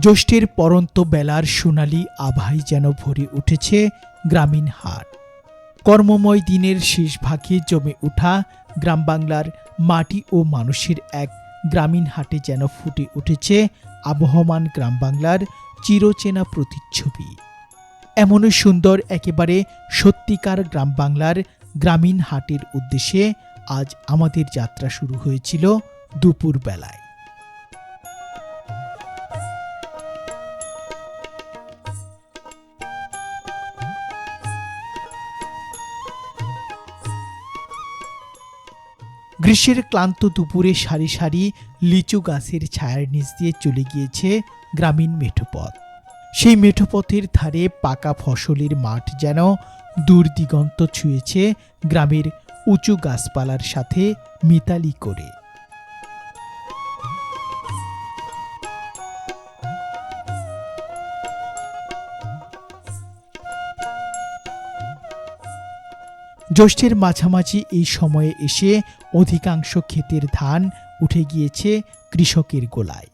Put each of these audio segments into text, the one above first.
জ্যৈষ্ঠের পরন্ত বেলার সোনালি আভায় যেন ভরে উঠেছে গ্রামীণ হাট। কর্মময় দিনের শেষ ভাগে জমে ওঠা গ্রাম বাংলার মাটি ও মানুষের এক গ্রামীণ হাটে যেন ফুটে উঠেছে আবহমান গ্রাম বাংলার চিরচেনা প্রতিচ্ছবি। এমনই সুন্দর একেবারে সত্যিকার গ্রাম বাংলার গ্রামীণ হাটের উদ্দেশ্যে আজ আমাদের যাত্রা শুরু হয়েছিল দুপুর বেলায়। গ্রীষ্মের ক্লান্ত দুপুরে সারি সারি লিচু গাছের ছায়ার নিচ দিয়ে চলে গিয়েছে গ্রামীণ মেঠোপথ। সেই মেঠোপথের ধারে পাকা ফসলের মাঠ যেন দূর দিগন্ত ছুঁয়েছে গ্রামের উঁচু গাছপালার সাথে মিতালি করে। জ্যৈষ্ঠের মাঝামাঝি এই সময়ে এসে অধিকাংশ ক্ষেতের ধান উঠে গিয়েছে কৃষকের গোলায়।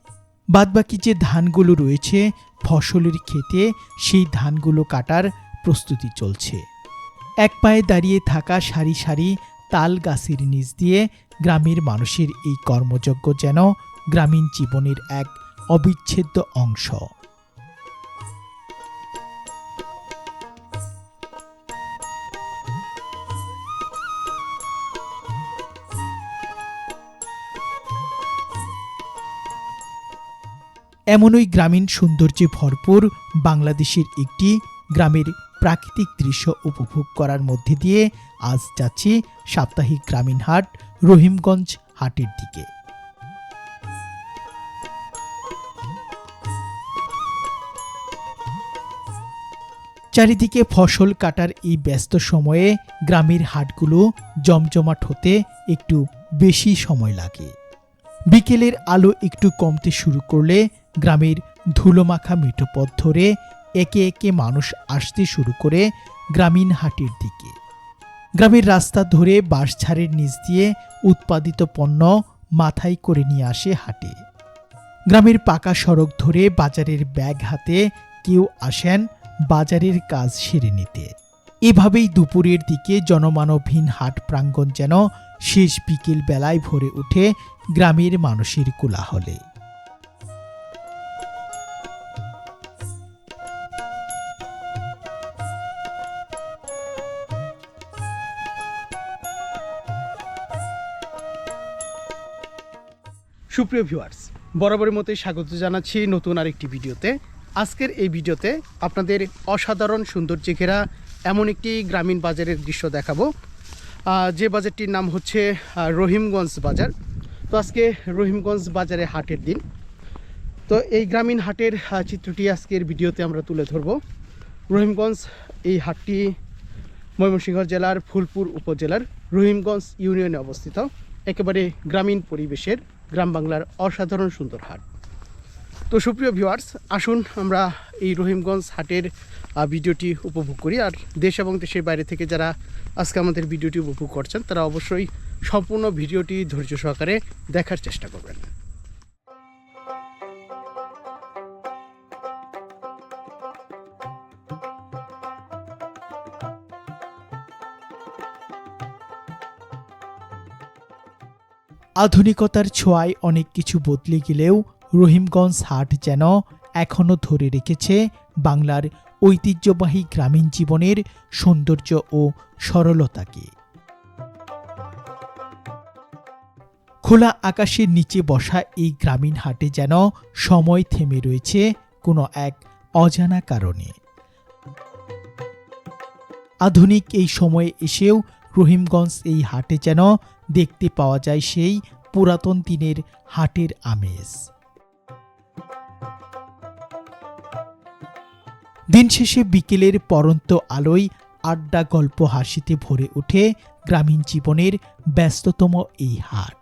বাদবাকি যে ধানগুলো রয়েছে ফসলের ক্ষেতে, সেই ধানগুলো কাটার প্রস্তুতি চলছে। এক পায়ে দাঁড়িয়ে থাকা সারি সারি তাল গাছের নিচ দিয়ে গ্রামের মানুষের এই কর্মযজ্ঞ যেন গ্রামীণ জীবনের এক অবিচ্ছেদ্য অংশ। এমনই গ্রামীণ সৌন্দর্যে ভরপুর বাংলাদেশের একটি গ্রামের প্রাকৃতিক দৃশ্য উপভোগ করার মধ্যে দিয়ে আজ যাচ্ছি সাপ্তাহিক গ্রামীণ হাট রহিমগঞ্জ হাটের দিকে। চারিদিকে ফসল কাটার এই ব্যস্ত সময়ে গ্রামের হাটগুলো জমজমাট হতে একটু বেশি সময় লাগে। বিকেলের আলো একটু কমতে শুরু করলে গ্রামের ধুলোমাখা মেঠোপথ ধরে একে একে মানুষ আসতে শুরু করে গ্রামীণ হাটের দিকে। গ্রামের রাস্তা ধরে বাঁশঝাড়ের নিচ দিয়ে উৎপাদিত পণ্য মাথায় করে নিয়ে আসে হাটে। গ্রামের পাকা সড়ক ধরে বাজারের ব্যাগ হাতে কেউ আসেন বাজারের কাজ সেরে নিতে। এভাবেই দুপুরের দিকে জনমানবহীন হাট প্রাঙ্গণ যেন শেষ বিকেল বেলায় ভরে ওঠে গ্রামের মানুষের কোলাহলে। সুপ্রিয় ভিউয়ার্স, বরাবরের মতোই স্বাগত জানাচ্ছি নতুন আরেকটি ভিডিওতে। আজকের এই ভিডিওতে আপনাদের অসাধারণ সৌন্দর্যে ঘেরা এমন একটি গ্রামীণ বাজারের দৃশ্য দেখাবো, যে বাজারটির নাম হচ্ছে রহিমগঞ্জ বাজার। তো আজকে রহিমগঞ্জ বাজারে হাটের দিন। তো এই গ্রামীণ হাটের চিত্রটি আজকের ভিডিওতে আমরা তুলে ধরব। রহিমগঞ্জ এই হাটটি ময়মনসিংহ জেলার ফুলপুর উপজেলার রহিমগঞ্জ ইউনিয়নে অবস্থিত। একেবারে গ্রামীণ পরিবেশের গ্রাম বাংলার অসাধারণ সুন্দর হাট। তো সুপ্রিয় ভিউয়ার্স, আসুন আমরা এই রহিমগঞ্জ হাটের ভিডিওটি উপভোগ করি। আর দেশ এবং দেশের বাইরে থেকে যারা আজকে আমাদের ভিডিওটি উপভোগ করছেন তারা অবশ্যই সম্পূর্ণ ভিডিওটি ধৈর্য সহকারে দেখার চেষ্টা করবেন। আধুনিকতার ছোঁয়ায় অনেক কিছু বদলে গেলেও রহিমগঞ্জ হাট যেন এখনও ধরে রেখেছে বাংলার ঐতিহ্যবাহী গ্রামীণ জীবনের সৌন্দর্য ও সরলতাকে। খোলা আকাশের নিচে বসা এই গ্রামীণ হাটে যেন সময় থেমে রয়েছে কোনো এক অজানা কারণে। আধুনিক এই সময়ে এসেও রহিমগঞ্জ এই হাটে যেন দেখতে পাওয়া যায় সেই পুরাতন দিনের হাটের আমেজ। দিন শেষে বিকেলের পরন্ত আলোয় আড্ডা, গল্প, হাসিতে ভরে ওঠে গ্রামীণ জীবনের ব্যস্ততম এই হাট।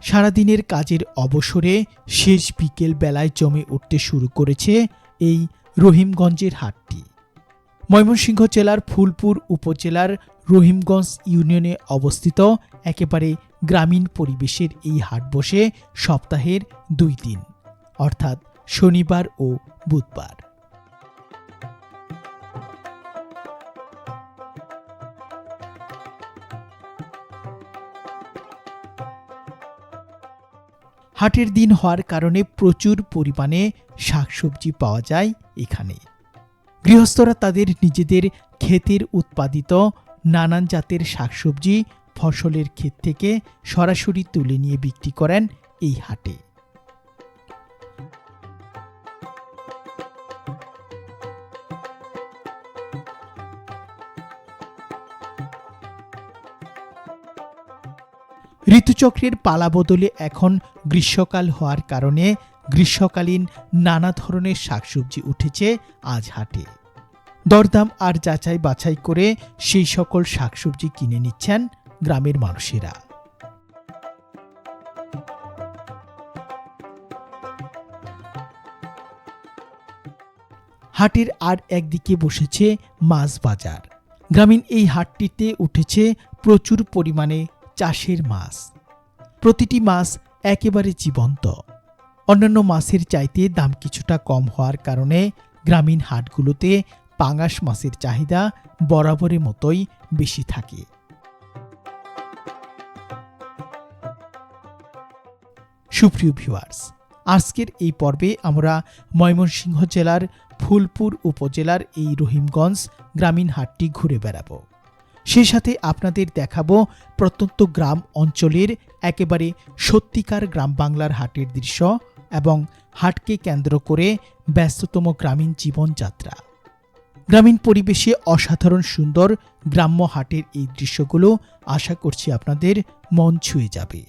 সারাদিনের কাজের অবসরে শেষ বিকেল বেলায় জমে উঠতে শুরু করেছে এই রহিমগঞ্জের হাটটি। ময়মনসিংহ জেলার ফুলপুর উপজেলার রহিমগঞ্জ ইউনিয়নে অবস্থিত একেবারে গ্রামীণ পরিবেশের এই হাট বসে সপ্তাহের 2 দিন, অর্থাৎ শনিবার ও বুধবার। হাটের দিন হওয়ার কারণে প্রচুর পরিমাণে শাকসবজি পাওয়া যায় এখানে। গৃহস্থরা তাদের নিজেদের ক্ষেতের উৎপাদিত নানান জাতের শাকসবজি ফসলের ক্ষেত থেকে সরাসরি তুলে নিয়ে বিক্রি করেন এই হাটে। ঋতুচক্রের পালাবদলে এখন গ্রীষ্মকাল হওয়ার কারণে গ্রীষ্মকালীন নানা ধরনের শাকসবজি উঠেছে আজ হাটে। দরদাম আর যাচাই বাছাই করে সেই সকল শাকসবজি কিনে নিচ্ছেন গ্রামের মানুষেরা। হাটের আর একদিকে বসেছে মাছ বাজার। গ্রামীণ এই হাটটিতে উঠেছে প্রচুর পরিমাণে চাষের মাছ। প্রতিটি মাছ একেবারে জীবন্ত। অন্যান্য মাছের চাইতে দাম কিছুটা কম হওয়ার কারণে গ্রামীণ হাটগুলোতে পাঙাশ মাছের চাহিদা বরাবরের মতোই বেশি থাকে। সুপ্রিয় ভিউয়ার্স, আজকের এই পর্বে আমরা ময়মনসিংহ জেলার ফুলপুর উপজেলার এই রহিমগঞ্জ গ্রামীণ হাটটি ঘুরে বেড়াবো। সেই সাথে আপনাদের দেখাবো প্রত্যন্ত গ্রাম অঞ্চলের একেবারে সত্যিকার গ্রাম বাংলার হাটের দৃশ্য এবং হাটকে কেন্দ্র করে ব্যস্ততম গ্রামীণ জীবনযাত্রা। গ্রামীণ পরিবেশে অসাধারণ সুন্দর গ্রাম্য হাটের এই দৃশ্যগুলো আশা করছি আপনাদের মন ছুঁয়ে যাবে।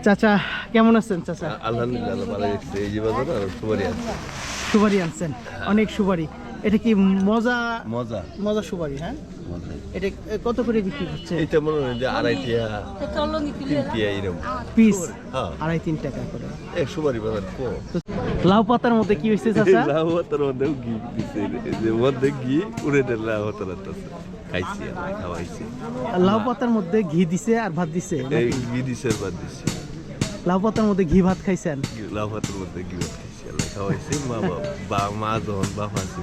চাচা কেমন আছেন? চাচা আলহামদুলিল্লাহ ভালো লাগছে। এই যে বাজার আর সুপারি আছে। সুপারি আনছেন? অনেক সুপারি। এটা কি মজা মজা মজা সুপারি? হ্যাঁ, মজা। এটা কত করে বিক্রি হচ্ছে? এটা মনে হয় যে 2.5 টিয়া 3 টিয়া এরকম পিস হ্যাঁ 2.5-3 টাকা করে। এক সুপারি বাজার কো লাউ পাতার মধ্যে কি হয়েছে চাচা? লাউ হাতার মধ্যে ঘি দিছে, যে মধ্যে ঘি উড়ে দেন লাউ হাতার আছে। খাইছি আর খাওয়াইছি। লাউ পাতার মধ্যে ঘি দিছে আর ভাত দিছে? এই ঘি দিছে আর ভাত দিছে। লাউ পাতার মধ্যে ঘি ভাত খাইছেন? লাউ হাতার মধ্যে ঘি ভাত খাইছি আর খাওয়াইছি। মা যখন বাপ আছে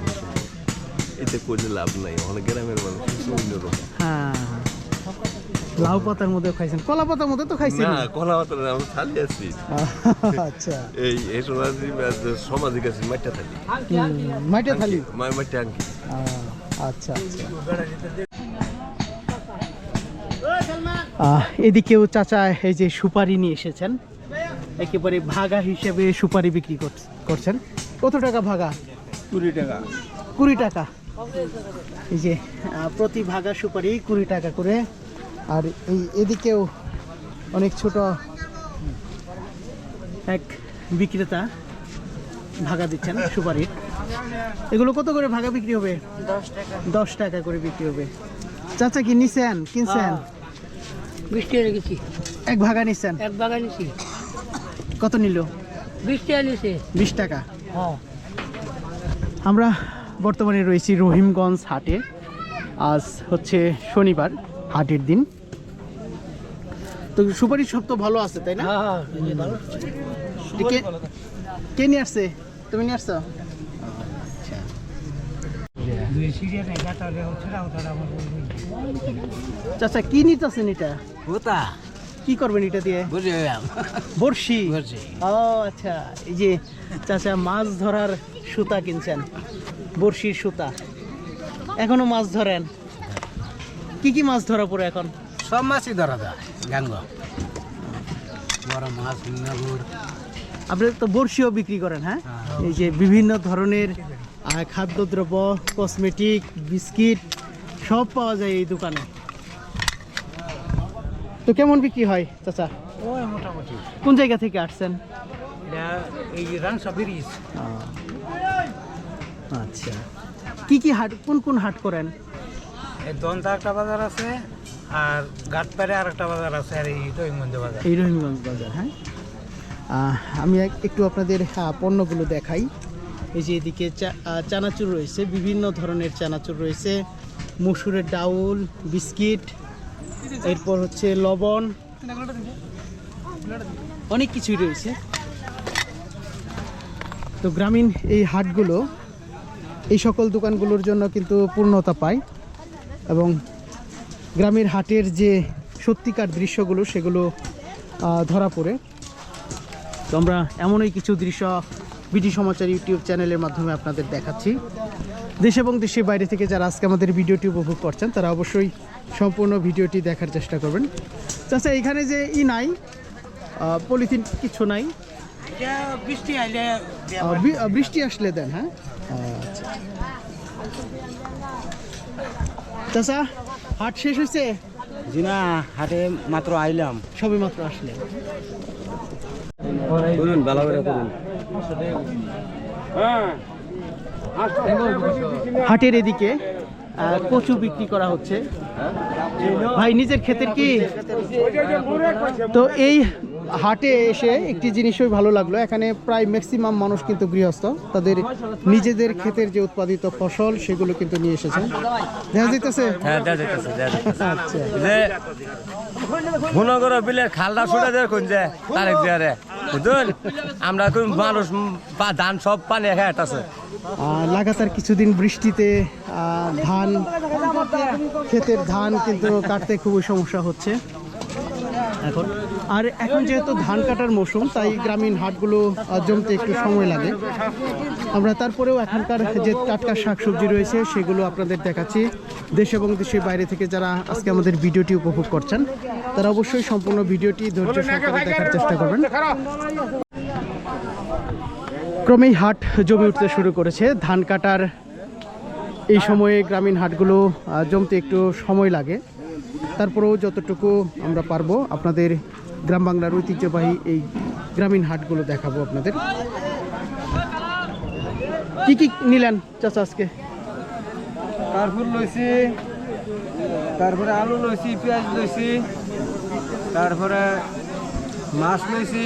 এতে করে লাভ নাই। অনেক গ্রামের মানুষ কিছু অন্যরকম। হ্যাঁ, লাউ পাতার মধ্যে খাইছেন? কলা পাতার মধ্যে তো খাইছেন না, কলা পাতার আমরা থালি আছি। আচ্ছা, এই সামাজিক আছে মাইটা থালি। মাইটা থালি? মাইটা আঙ্কি। আচ্ছা আচ্ছা। এদিকেও চাচা এই যে সুপারি নিয়ে এসেছেন, একেবারে ভাগা হিসেবে সুপারি বিক্রি করছেন। কত টাকা ভাগা? 20 টাকা। 20 টাকা। এই যে প্রতি ভাগা সুপারি 20 টাকা করে। আর এই এদিকেও অনেক ছোট এক বিক্রেতা ভাগা দিচ্ছেন সুপারির। এগুলো কত করে ভাগা বিক্রি হবে? 10 টাকা করে বিক্রি হবে। চাচা কি নিছেন, কিনছেন? 20 টাকা গেছি। এক ভাগা নিছেন? এক বাগান নিছি। কত নিল? 20 টাকা নিছে। 20 টাকা। হ্যাঁ। আমরা বর্তমানে রয়েছি রহিমগঞ্জ হাটে। আজ হচ্ছে শনিবার, হাটের দিন। তো সুপারির সব তো ভালো আছে, তাই না? হ্যাঁ, এই ভালো। কে নিয়ে আসছে? তুমি নিয়ে আসছো? চাচা কি নিতেছেন এটা? ওটা কি করবেন এটা দিয়ে? বুঝে বড়শি? বুঝে। ও আচ্ছা, এই যে চাচা মাছ ধরার সুতা কিনছেন, বড়শির সুতা। এখনো মাছ ধরেন? কি কি মাছ ধরা পড়ে এখন? সব মাছই ধরা যায়। গাঙ্গ বড় মাছ, মাগুর। আপনি তো বড়শিও বিক্রি করেন? হ্যাঁ, এই যে বিভিন্ন ধরনের খাদ্যদ্রব্য, কসমেটিক, বিস্কিট সব পাওয়া যায় এই দোকানে। তো কেমন বিক্রি হয় চাচা? ওই মোটামুটি। কোন জায়গা থেকে আসছেন? এটা এই রাংসা ব্রিজ। আচ্ছা, কি কি হাট, কোন কোন হাট করেন? এই দন্তা একটা বাজার আছে, আর ঘাটপাড়ে আর একটা বাজার আছে, আর এই রহিমগঞ্জ বাজার। এই রহিমগঞ্জ বাজার। হ্যাঁ, আমি একটু আপনাদের পণ্যগুলো দেখাই। এই যে এদিকে চানাচুর রয়েছে, বিভিন্ন ধরনের চানাচুর রয়েছে, মসুরের ডাউল, বিস্কিট, এরপর হচ্ছে লবণ, অনেক কিছুই রয়েছে। তো গ্রামীণ এই হাটগুলো এই সকল দোকানগুলোর জন্য কিন্তু পূর্ণতা পায় এবং গ্রামের হাটের যে সত্যিকার দৃশ্যগুলো সেগুলো ধরা পড়ে। তো আমরা এমনই কিছু দৃশ্য বিডি সমাচার ইউটিউব চ্যানেলের মাধ্যমে আপনাদের দেখাচ্ছি। দেশ এবং দেশের বাইরে থেকে যারা আজকে আমাদের ভিডিওটি উপভোগ করছেন তারা অবশ্যই সম্পূর্ণ ভিডিওটি দেখার চেষ্টা করবেন। আচ্ছা, এখানে যে নাই পলিথিন কিছু নাই, বৃষ্টি আসলে দেন? হ্যাঁ, আচ্ছা। চাচা, হাট শেষ হয়েছে? জি না, হাটে মাত্র আইলাম। সবে মাত্র আসলে? করুন, ভালো করে করুন। হাটের এদিকে কচু বিক্রি করা হচ্ছে। ভাই, নিজের ক্ষেতের কি? তো এই হাটে এসে একটি জিনিসই ভালো লাগলো, এখানে প্রায় ম্যাক্সিমাম মানুষ কিন্তু গৃহস্থ, তাদের নিজেদের ক্ষেতের যে উৎপাদিত ফসল সেগুলো কিন্তু নিয়ে এসেছেন। দেখা যাইতেছে? হ্যাঁ, দেখা যাইতেছে, দেখা যাইতেছে। আচ্ছা, যে গুণগর বিলের খালটা ছুটে দেখুন যে তারেক দিয়ারে বুঝুন, আমরা কোন মানুষ বা ধান সব পানি খেয়ে আছে। লাগাতার কিছুদিন বৃষ্টিতে ধান ক্ষেতের ধান কিন্তু কাটতে খুবই সমস্যা হচ্ছে এখন। আর এখন যেহেতু ধান কাটার মৌসুম, তাই গ্রামীণ হাটগুলো জমতে একটু সময় লাগে। আমরা তারপরেও এখানকার যে টাটকা শাকসবজি রয়েছে সেগুলো আপনাদের দেখাচ্ছি। দেশ এবং দেশের বাইরে থেকে যারা আজকে আমাদের ভিডিওটি উপভোগ করছেন তারা অবশ্যই সম্পূর্ণ ভিডিওটি ধৈর্য সহকারে দেখার চেষ্টা করবেন। ক্রমেই হাট জমে উঠতে শুরু করেছে। ধান কাটার এই সময়ে গ্রামীণ হাটগুলো জমতে একটু সময় লাগে, তারপরেও যতটুকু আমরা পারবো আপনাদের গ্রাম বাংলার ঐতিহ্যবাহী এই গ্রামীণ হাটগুলো দেখাবো আপনাদের। কি কি নিলেন চাচা আজকে? কারফুল লইছি, তারপরে আলু লইছি, পেঁয়াজ লইছি, তারপরে মাছ লইছি,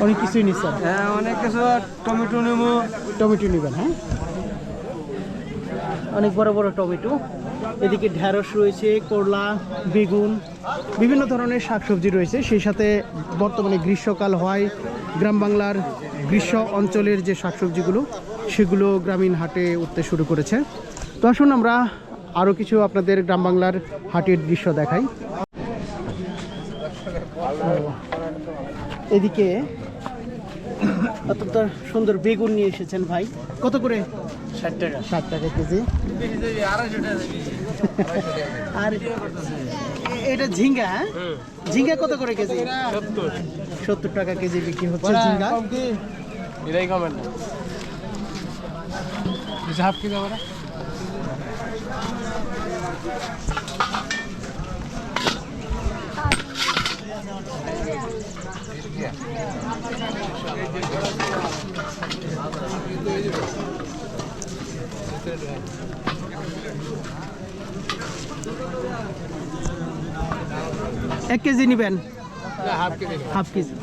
অনেক কিছুই নিচ্ছেন? হ্যাঁ অনেক কিছু। টমেটো নেব। টমেটো নেবেন? হ্যাঁ, অনেক বড় বড় টমেটো। এদিকে ঢেঁড়স রয়েছে, করলা, বেগুন, বিভিন্ন ধরনের শাকসবজি রয়েছে। সেই সাথে বর্তমানে গ্রীষ্মকাল হয়, গ্রাম বাংলার গ্রীষ্ম অঞ্চলের যে শাকসবজিগুলো সেগুলো গ্রামীণ হাটে উঠতে শুরু করেছে। তো আসুন আমরা আরও কিছু আপনাদের গ্রাম বাংলার হাটের দৃশ্য দেখাই। এদিকে অত্যন্ত সুন্দর বেগুন নিয়ে এসেছেন ভাই। কত করে? 60 টাকা। 60 টাকা কেজি। আর এটা ঝিঙ্গা? হ্যাঁ, ঝিঙ্গা কত করে কেজি? 70 টাকা কেজি বিক্রি হচ্ছে ঝিঙ্গা। এটাই কমেন্ট হাফ কেজি আমরা। এক কেজি নেবেন? Half KG. Half KG.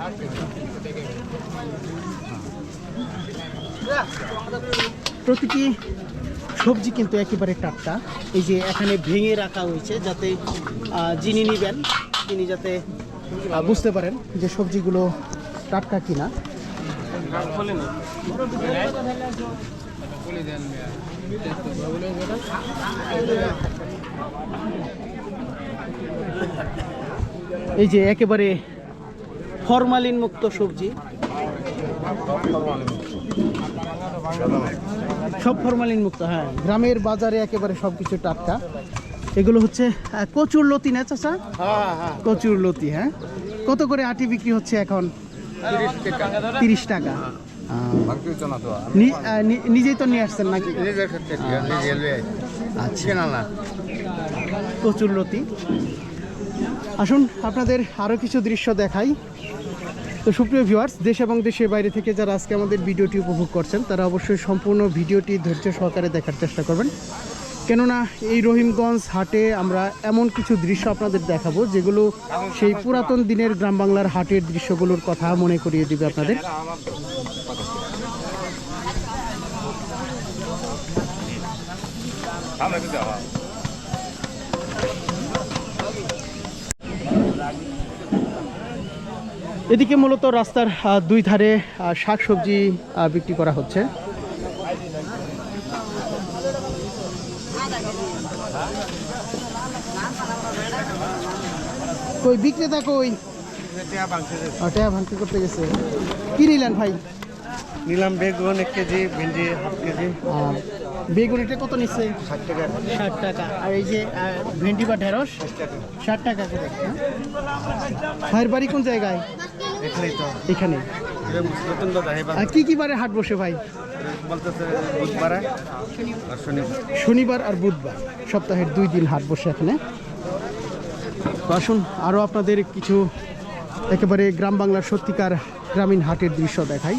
প্রতিটি সবজি কিন্তু একেবারে টাটকা। এই যে এখানে ভেঙে রাখা হয়েছে যাতে যিনি নেবেন তিনি যাতে বুঝতে পারেন যে সবজিগুলো টাটকা কিনা। এই যে একেবারে ফরমালিন মুক্ত সবজি, সব ফরমালিন মুক্ত। হ্যাঁ, গ্রামের বাজারে একেবারে সবকিছু টাটকা। এগুলো হচ্ছে কচুর লতি না চাচা? কচুর লতি। হ্যাঁ, কত করে আটি বিক্রি হচ্ছে এখন? 30 টাকা। নিজেই তো নিয়ে আসছেন নাকি? আচ্ছা, কচুর লতি। আসুন আপনাদের আরও কিছু দৃশ্য দেখাই। তো সুপ্রিয় ভিউয়ার্স, দেশ এবং দেশের বাইরে থেকে যারা আজকে আমাদের ভিডিওটি উপভোগ করছেন তারা অবশ্যই সম্পূর্ণ ভিডিওটি ধৈর্য সহকারে দেখার চেষ্টা করবেন। কেননা এই রহিমগঞ্জ হাটে আমরা এমন কিছু দৃশ্য আপনাদের দেখাবো যেগুলো সেই পুরাতন দিনের গ্রাম বাংলার হাটের দৃশ্যগুলোর কথা মনে করিয়ে দিবে আপনাদের। এদিকে মূলত রাস্তার দুই ধারে শাকসবজি বিক্রি করা হচ্ছে। কই বিক্রেতা কই? টাকা ভাঙতে করতে গেছে। কি নিলেন ভাই? নিলাম বেগুন 1 কেজি, ভেন্ডি 1/2 কেজি। বেগুন এটা কত নিচ্ছে? 60 টাকা। 60 টাকা। আর এই যে ভেন্ডি বা ঢেঁড়স 60 টাকা করে। ভাইয়ের বাড়ি কোন জায়গায়? এখানেই তো। এখানে। নতুন বাজার হেবা আর কি কি বারে হাট বসে ভাই? বলতেছে বুধবার আর শনিবার। শনিবার আর বুধবার, সপ্তাহের 2 দিন হাট বসে এখানে। তো আসুন আরও আপনাদের কিছু একেবারে গ্রাম বাংলার সত্যিকার গ্রামীণ হাটের দৃশ্য দেখাই।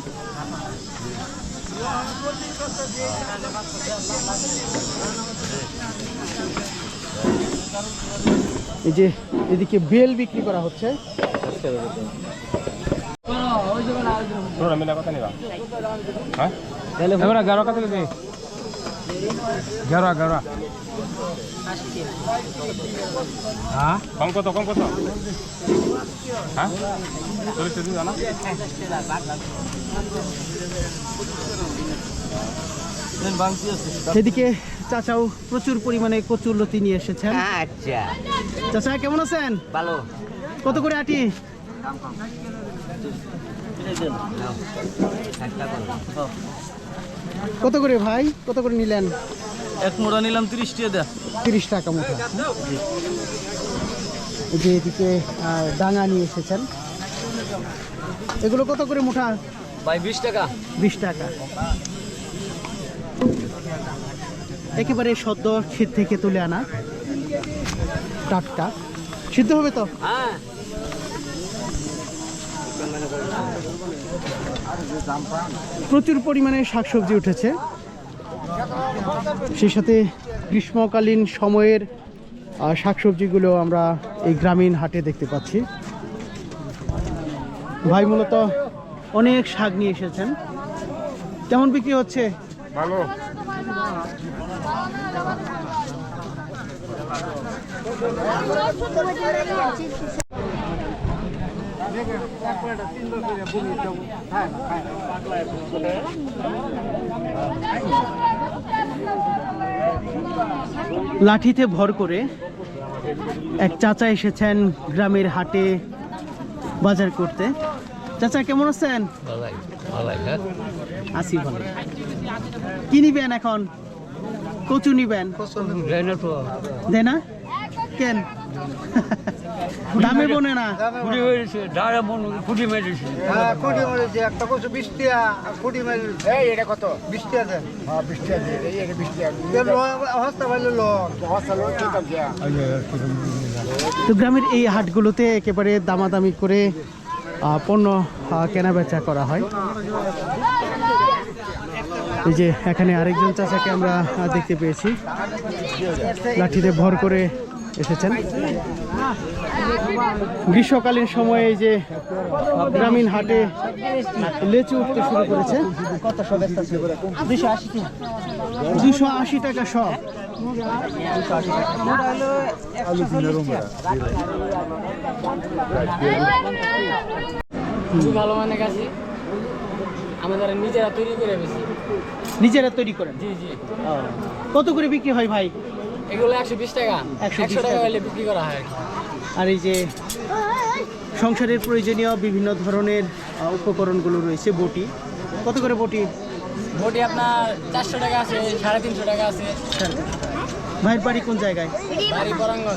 এই যে এদিকে বেল বিক্রি করা হচ্ছে। কম কত হ্যাঁ জানা সেদিকে চাচাও প্রচুর পরিমাণে কচুরলতি নিয়ে এসেছেন। আচ্ছা চাচা কেমন আছেন? ভালো। কত করে আটি? কত করে ভাই? কত করে নিলেন? এক মোড়া নিলাম 30 টাকা দেয়া। 30 টাকা মুঠা। এই যে এদিকে ডাঙা নিয়ে এসেছেন। এগুলো কত করে মুঠা? ভাই 20 টাকা। 20 টাকা। একেবারে সদ্য ক্ষেত থেকে তুলে আনা টাটকা। সিদ্ধ হবে তো? হ্যাঁ। প্রচুর পরিমাণে শাকসবজি উঠেছে, সেই সাথে গ্রীষ্মকালীন সময়ের শাকসবজিগুলো আমরা এই গ্রামীণ হাটে দেখতে পাচ্ছি। ভাই মূলত অনেক শাক নিয়ে এসেছেন। কেমন বিক্রি হচ্ছে? ভালো। লাঠিতে ভর করে এক চাচা এসেছেন গ্রামের হাটে বাজার করতে। চাচা কেমন আছেন? আছি ভালো। কি নিবেন এখন? কচু নিবেন? দেয় না কেন? দামে বনে না। কোটি মেরেছে একটা কচু 20 টাকা, কোটি মেরেছে। এই এটা কত? 20 টাকা দেন। হ্যাঁ 20 টাকা দে। এই এটা 20 টাকা। তেল হস্তা ভালো লোক। হস্তা লোক ঠিক আছে। তো গ্রামের এই হাটগুলোতে একেবারে দামাদামি করে পণ্য কেনা বেচা করা হয়। এই যে এখানে আরেকজন চাচাকে আমরা দেখতে পেয়েছি, লাঠিতে ভর করে এসেছেন। গ্রীষ্মকালীন সময়ে এই যে গ্রামীণ হাটে লেচু উঠতে শুরু করেছে। কত সব 280 টাকা সব। ভালো মানে গাছি আমাদের নিজেরা তৈরি করে বেশি। নিজেরা তৈরি করেন? জি জি। কত করে বিক্রি হয় ভাই? এগুলো 120 টাকা। 100 টাকা হলে বিক্রি করা হয়। আর এই যে সংসারের প্রয়োজনীয় বিভিন্ন ধরনের উপকরণগুলো রয়েছে। বটি কত করে? বটি বটি আপনার 400 টাকা আছে, 350 টাকা আছে। ভাইয়ের বাড়ি কোন জায়গায়? বাড়ি পরাঙ্গন।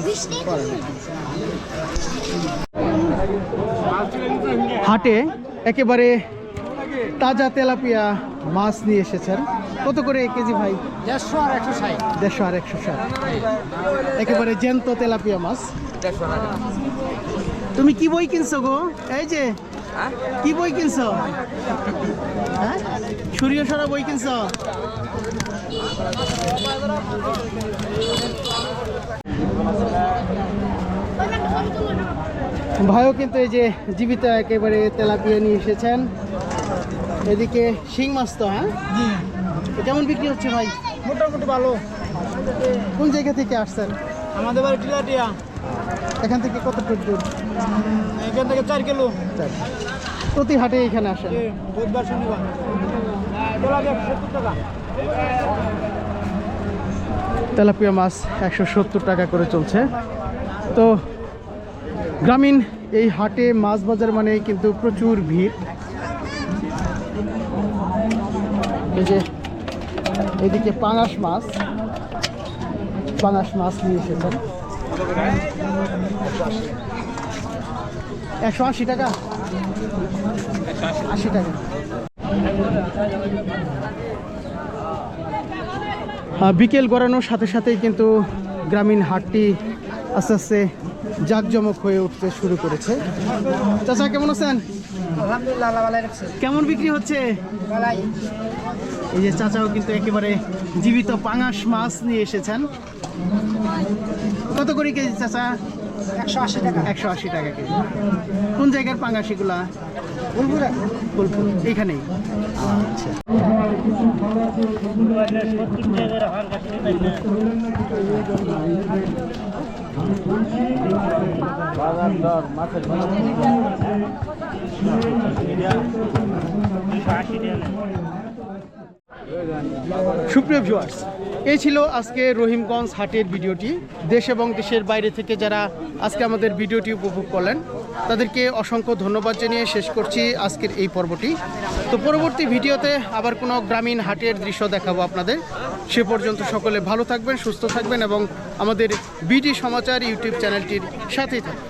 হাটে একেবারে তাজা তেলাপিয়া মাছ নিয়ে এসেছেন। কত করে কেজি ভাই? 150 আর 160। 150 আর 160। একেবারে জ্যান্ত তেলাপিয়া মাছ। তুমি কি বই কিনছো গো? এই যে কি বই কিনছো? হ্যাঁ সরিয়ে সরা বই কিনছ? ভাইও কিন্তু এই যে জীবিত একেবারে তেলাপিয়া নিয়ে এসেছেন। এদিকে শিং মাছ তো, হ্যাঁ তো কেমন বিক্রি হচ্ছে ভাই? মোটামুটি ভালো। কোন জায়গা থেকে আসছেন? আমাদের বাড়ি টিলাটিয়া, এখান থেকে কত দূর? এখান থেকে 4 কিলো। প্রতি হাটে এখানে আসেন? বুধবার শনিবার। তেলাপিয়া 70 টাকা। তেলাপিয়া মাছ 170 টাকা করে চলছে। তো গ্রামীণ এই হাটে মাছ বাজার মানে কিন্তু প্রচুর ভিড়। এই যে এদিকে পাঙাশ মাছ নিয়ে এসেছেন 180 টাকা, 80 টাকা। বিকেল গড়ানোর সাথে সাথেই কিন্তু গ্রামীণ হাটটি আস্তে আস্তে জাঁকজমক হয়ে উঠতে শুরু করেছে। চাচা কেমন আছেন? আলহামদুলিল্লাহ, আল্লাহ ভালো রাখছে। কেমন বিক্রি হচ্ছে? ভালাই। এই যে চাচাও কিন্তু একেবারে জীবিত পাঙাশ মাছ নিয়ে এসেছেন। কত করে কেজি চাচা? 180 টাকা। 180 টাকা কেজি। কোন জায়গার পাঙাশ এগুলা? ফুলপুরা। ফুলপুর এইখানেই। আচ্ছা। সুপ্রিয় ভিউয়ার্স, এই ছিল আজকে রহিমগঞ্জ হাটের ভিডিওটি। দেশ এবং দেশের বাইরে থেকে যারা আজকে আমাদের ভিডিওটি উপভোগ করলেন তাদেরকে অসংখ্য ধন্যবাদ জানিয়ে শেষ করছি আজকের এই পর্বটি। তো পরবর্তী ভিডিওতে আবার কোনো গ্রামীণ হাটের দৃশ্য দেখাবো আপনাদের। সে পর্যন্ত সকলে ভালো থাকবেন, সুস্থ থাকবেন এবং আমাদের বিডি সমাচার ইউটিউব চ্যানেলটির সাথেই থাকবেন।